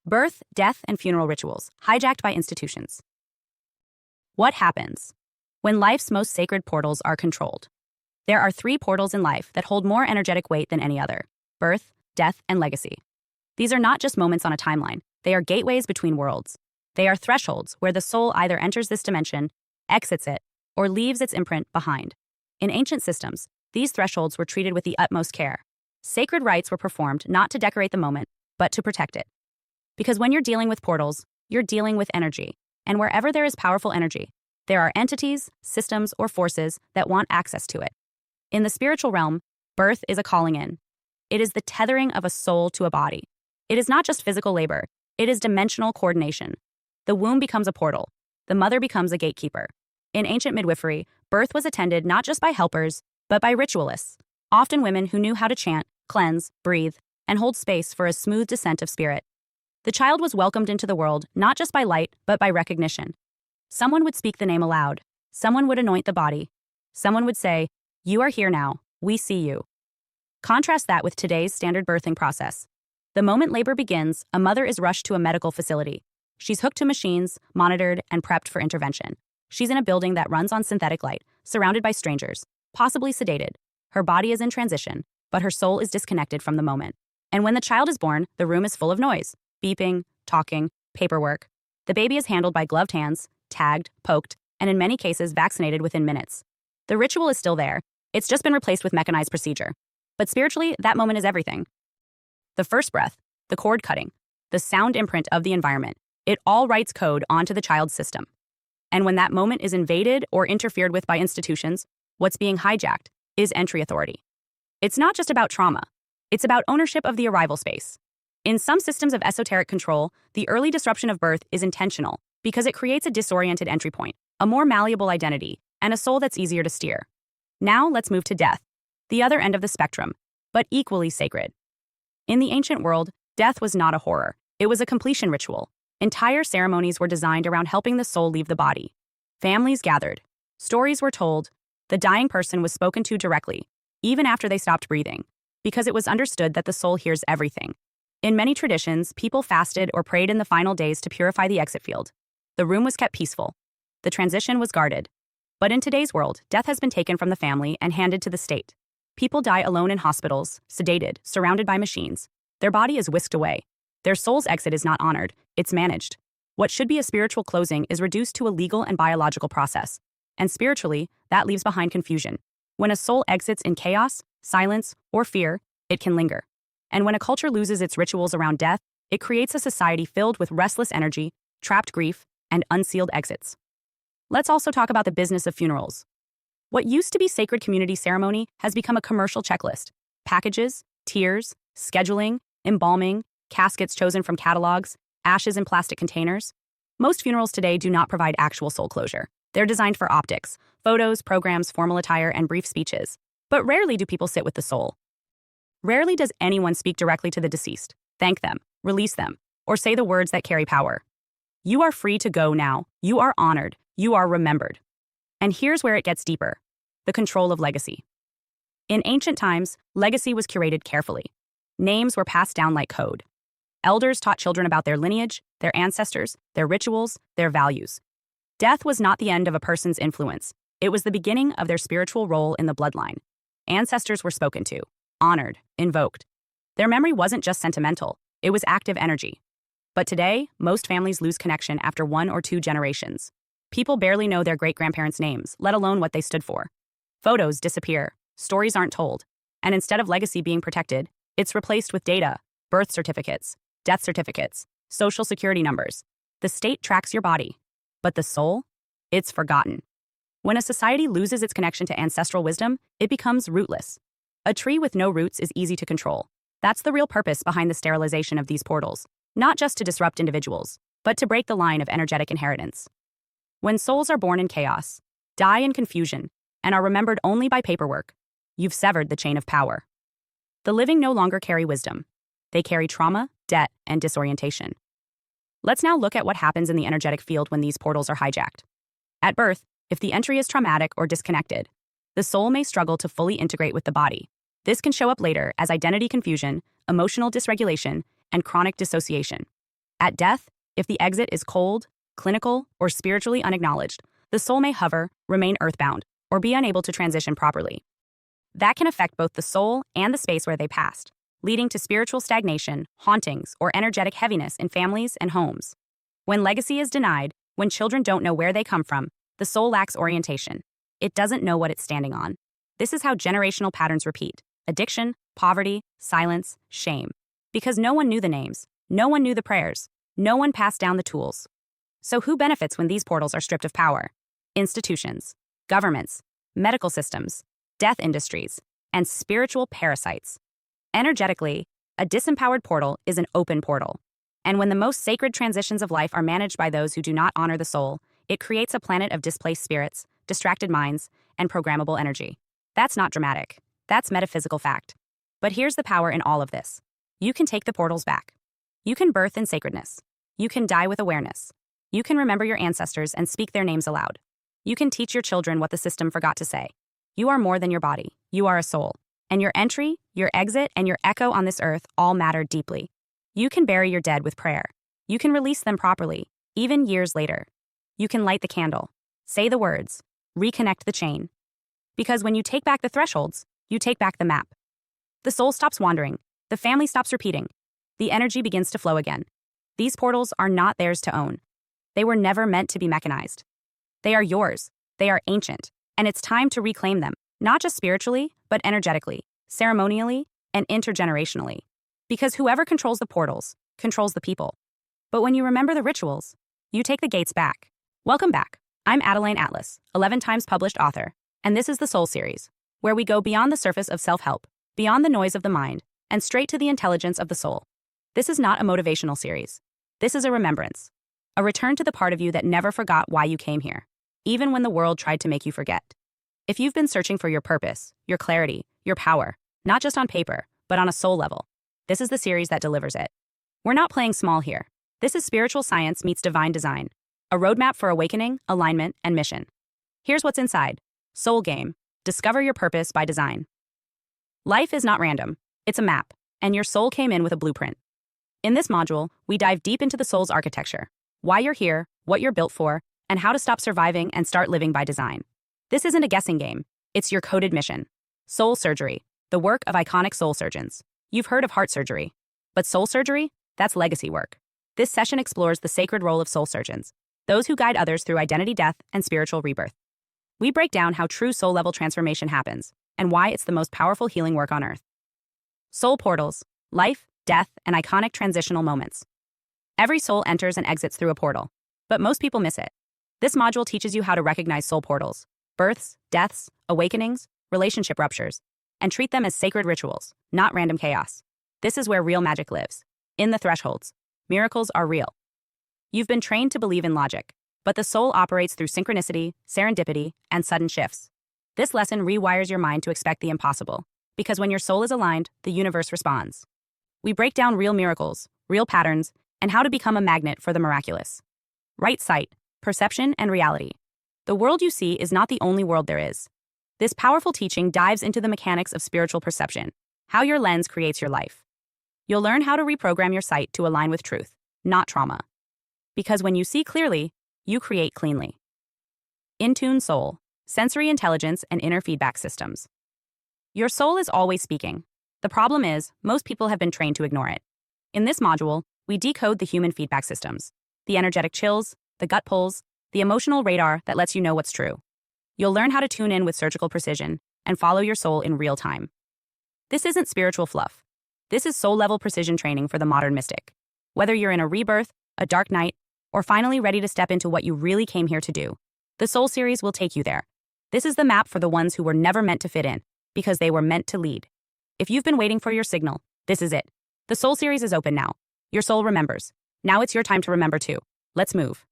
Birth, death, and funeral rituals, hijacked by institutions. What happens when life's most sacred portals are controlled? There are 3 portals in life that hold more energetic weight than any other: birth, death, and legacy. These are not just moments on a timeline, they are gateways between worlds. They are thresholds where the soul either enters this dimension, exits it, or leaves its imprint behind. In ancient systems, these thresholds were treated with the utmost care. Sacred rites were performed not to decorate the moment, but to protect it. Because when you're dealing with portals, you're dealing with energy. And wherever there is powerful energy, there are entities, systems, or forces that want access to it. In the spiritual realm, birth is a calling in. It is the tethering of a soul to a body. It is not just physical labor, it is dimensional coordination. The womb becomes a portal. The mother becomes a gatekeeper. In ancient midwifery, birth was attended not just by helpers, but by ritualists, often women who knew how to chant, cleanse, breathe, and hold space for a smooth descent of spirit. The child was welcomed into the world not just by light, but by recognition. Someone would speak the name aloud. Someone would anoint the body. Someone would say, "You are here now, we see you." Contrast that with today's standard birthing process. The moment labor begins, a mother is rushed to a medical facility. She's hooked to machines, monitored, and prepped for intervention. She's in a building that runs on synthetic light, surrounded by strangers, possibly sedated. Her body is in transition, but her soul is disconnected from the moment. And when the child is born, the room is full of noise, beeping, talking, paperwork. The baby is handled by gloved hands, tagged, poked, and in many cases vaccinated within minutes. The ritual is still there. It's just been replaced with mechanized procedure. But spiritually, that moment is everything. The first breath, the cord cutting, the sound imprint of the environment, it all writes code onto the child's system. And when that moment is invaded or interfered with by institutions, what's being hijacked is entry authority. It's not just about trauma. It's about ownership of the arrival space. In some systems of esoteric control, the early disruption of birth is intentional because it creates a disoriented entry point, a more malleable identity, and a soul that's easier to steer. Now let's move to death, the other end of the spectrum, but equally sacred. In the ancient world, death was not a horror. It was a completion ritual. Entire ceremonies were designed around helping the soul leave the body. Families gathered. Stories were told. The dying person was spoken to directly, even after they stopped breathing, because it was understood that the soul hears everything. In many traditions, people fasted or prayed in the final days to purify the exit field. The room was kept peaceful. The transition was guarded. But in today's world, death has been taken from the family and handed to the state. People die alone in hospitals, sedated, surrounded by machines. Their body is whisked away. Their soul's exit is not honored, it's managed. What should be a spiritual closing is reduced to a legal and biological process. And spiritually, that leaves behind confusion. When a soul exits in chaos, silence, or fear, it can linger. And when a culture loses its rituals around death, it creates a society filled with restless energy, trapped grief, and unsealed exits. Let's also talk about the business of funerals. What used to be sacred community ceremony has become a commercial checklist. Packages, tiers, scheduling, embalming, caskets chosen from catalogs, ashes in plastic containers. Most funerals today do not provide actual soul closure. They're designed for optics, photos, programs, formal attire, and brief speeches. But rarely do people sit with the soul. Rarely does anyone speak directly to the deceased, thank them, release them, or say the words that carry power. You are free to go now. You are honored. You are remembered. And here's where it gets deeper: the control of legacy. In ancient times, legacy was curated carefully. Names were passed down like code. Elders taught children about their lineage, their ancestors, their rituals, their values. Death was not the end of a person's influence. It was the beginning of their spiritual role in the bloodline. Ancestors were spoken to, honored, invoked. Their memory wasn't just sentimental, it was active energy. But today, most families lose connection after 1 or 2 generations. People barely know their great-grandparents' names, let alone what they stood for. Photos disappear, stories aren't told, and instead of legacy being protected, it's replaced with data, birth certificates, death certificates, social security numbers. The state tracks your body, but the soul? It's forgotten. When a society loses its connection to ancestral wisdom, it becomes rootless. A tree with no roots is easy to control. That's the real purpose behind the sterilization of these portals, not just to disrupt individuals, but to break the line of energetic inheritance. When souls are born in chaos, die in confusion, and are remembered only by paperwork, you've severed the chain of power. The living no longer carry wisdom. They carry trauma, debt, and disorientation. Let's now look at what happens in the energetic field when these portals are hijacked. At birth, if the entry is traumatic or disconnected, the soul may struggle to fully integrate with the body. This can show up later as identity confusion, emotional dysregulation, and chronic dissociation. At death, if the exit is cold, clinical, or spiritually unacknowledged, the soul may hover, remain earthbound, or be unable to transition properly. That can affect both the soul and the space where they passed, leading to spiritual stagnation, hauntings, or energetic heaviness in families and homes. When legacy is denied, when children don't know where they come from, the soul lacks orientation. It doesn't know what it's standing on. This is how generational patterns repeat: addiction, poverty, silence, shame. Because no one knew the names, no one knew the prayers, no one passed down the tools. So who benefits when these portals are stripped of power? Institutions, governments, medical systems, death industries, and spiritual parasites. Energetically, a disempowered portal is an open portal. And when the most sacred transitions of life are managed by those who do not honor the soul, it creates a planet of displaced spirits, distracted minds, and programmable energy. That's not dramatic. That's metaphysical fact. But here's the power in all of this. You can take the portals back. You can birth in sacredness. You can die with awareness. You can remember your ancestors and speak their names aloud. You can teach your children what the system forgot to say. You are more than your body. You are a soul. And your entry, your exit, and your echo on this earth all matter deeply. You can bury your dead with prayer. You can release them properly, even years later. You can light the candle, say the words, reconnect the chain. Because when you take back the thresholds, you take back the map. The soul stops wandering. The family stops repeating. The energy begins to flow again. These portals are not theirs to own. They were never meant to be mechanized. They are yours. They are ancient. And it's time to reclaim them, not just spiritually, but energetically, ceremonially, and intergenerationally. Because whoever controls the portals controls the people. But when you remember the rituals, you take the gates back. Welcome back. I'm Adeline Atlas, 11 times published author, and this is the Soul Series, where we go beyond the surface of self-help, beyond the noise of the mind, and straight to the intelligence of the soul. This is not a motivational series. This is a remembrance. A return to the part of you that never forgot why you came here, even when the world tried to make you forget. If you've been searching for your purpose, your clarity, your power, not just on paper, but on a soul level, this is the series that delivers it. We're not playing small here. This is spiritual science meets divine design, a roadmap for awakening, alignment, and mission. Here's what's inside. Soul Game. Discover your purpose by design. Life is not random. It's a map, and your soul came in with a blueprint. In this module, we dive deep into the soul's architecture, why you're here, what you're built for, and how to stop surviving and start living by design. This isn't a guessing game. It's your coded mission. Soul surgery, the work of iconic soul surgeons. You've heard of heart surgery. But soul surgery? That's legacy work. This session explores the sacred role of soul surgeons, those who guide others through identity death and spiritual rebirth. We break down how true soul-level transformation happens and why it's the most powerful healing work on earth. Soul portals, life, death, and iconic transitional moments. Every soul enters and exits through a portal, but most people miss it. This module teaches you how to recognize soul portals, births, deaths, awakenings, relationship ruptures, and treat them as sacred rituals, not random chaos. This is where real magic lives. In the thresholds, miracles are real. You've been trained to believe in logic, but the soul operates through synchronicity, serendipity, and sudden shifts. This lesson rewires your mind to expect the impossible, because when your soul is aligned, the universe responds. We break down real miracles, real patterns, and how to become a magnet for the miraculous. Right sight, perception, and reality. The world you see is not the only world there is. This powerful teaching dives into the mechanics of spiritual perception, how your lens creates your life. You'll learn how to reprogram your sight to align with truth, not trauma. Because when you see clearly, you create cleanly. In-tune soul, sensory intelligence, and inner feedback systems. Your soul is always speaking. The problem is, most people have been trained to ignore it. In this module, we decode the human feedback systems, the energetic chills, the gut pulls, the emotional radar that lets you know what's true. You'll learn how to tune in with surgical precision and follow your soul in real time. This isn't spiritual fluff. This is soul-level precision training for the modern mystic. Whether you're in a rebirth, a dark night, or finally ready to step into what you really came here to do, the Soul Series will take you there. This is the map for the ones who were never meant to fit in, because they were meant to lead. If you've been waiting for your signal, this is it. The Soul Series is open now. Your soul remembers. Now it's your time to remember too. Let's move.